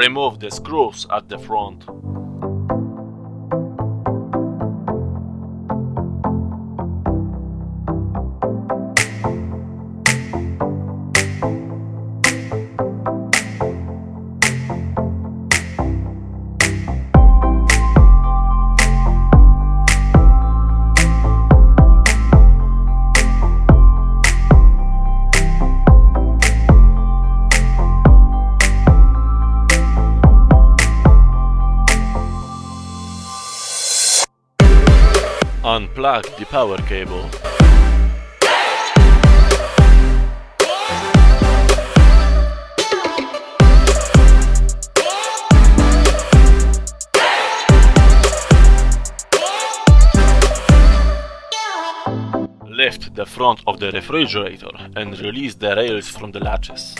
Remove the screws at the front. Unplug the power cable. Lift the front of the refrigerator and release the rails from the latches.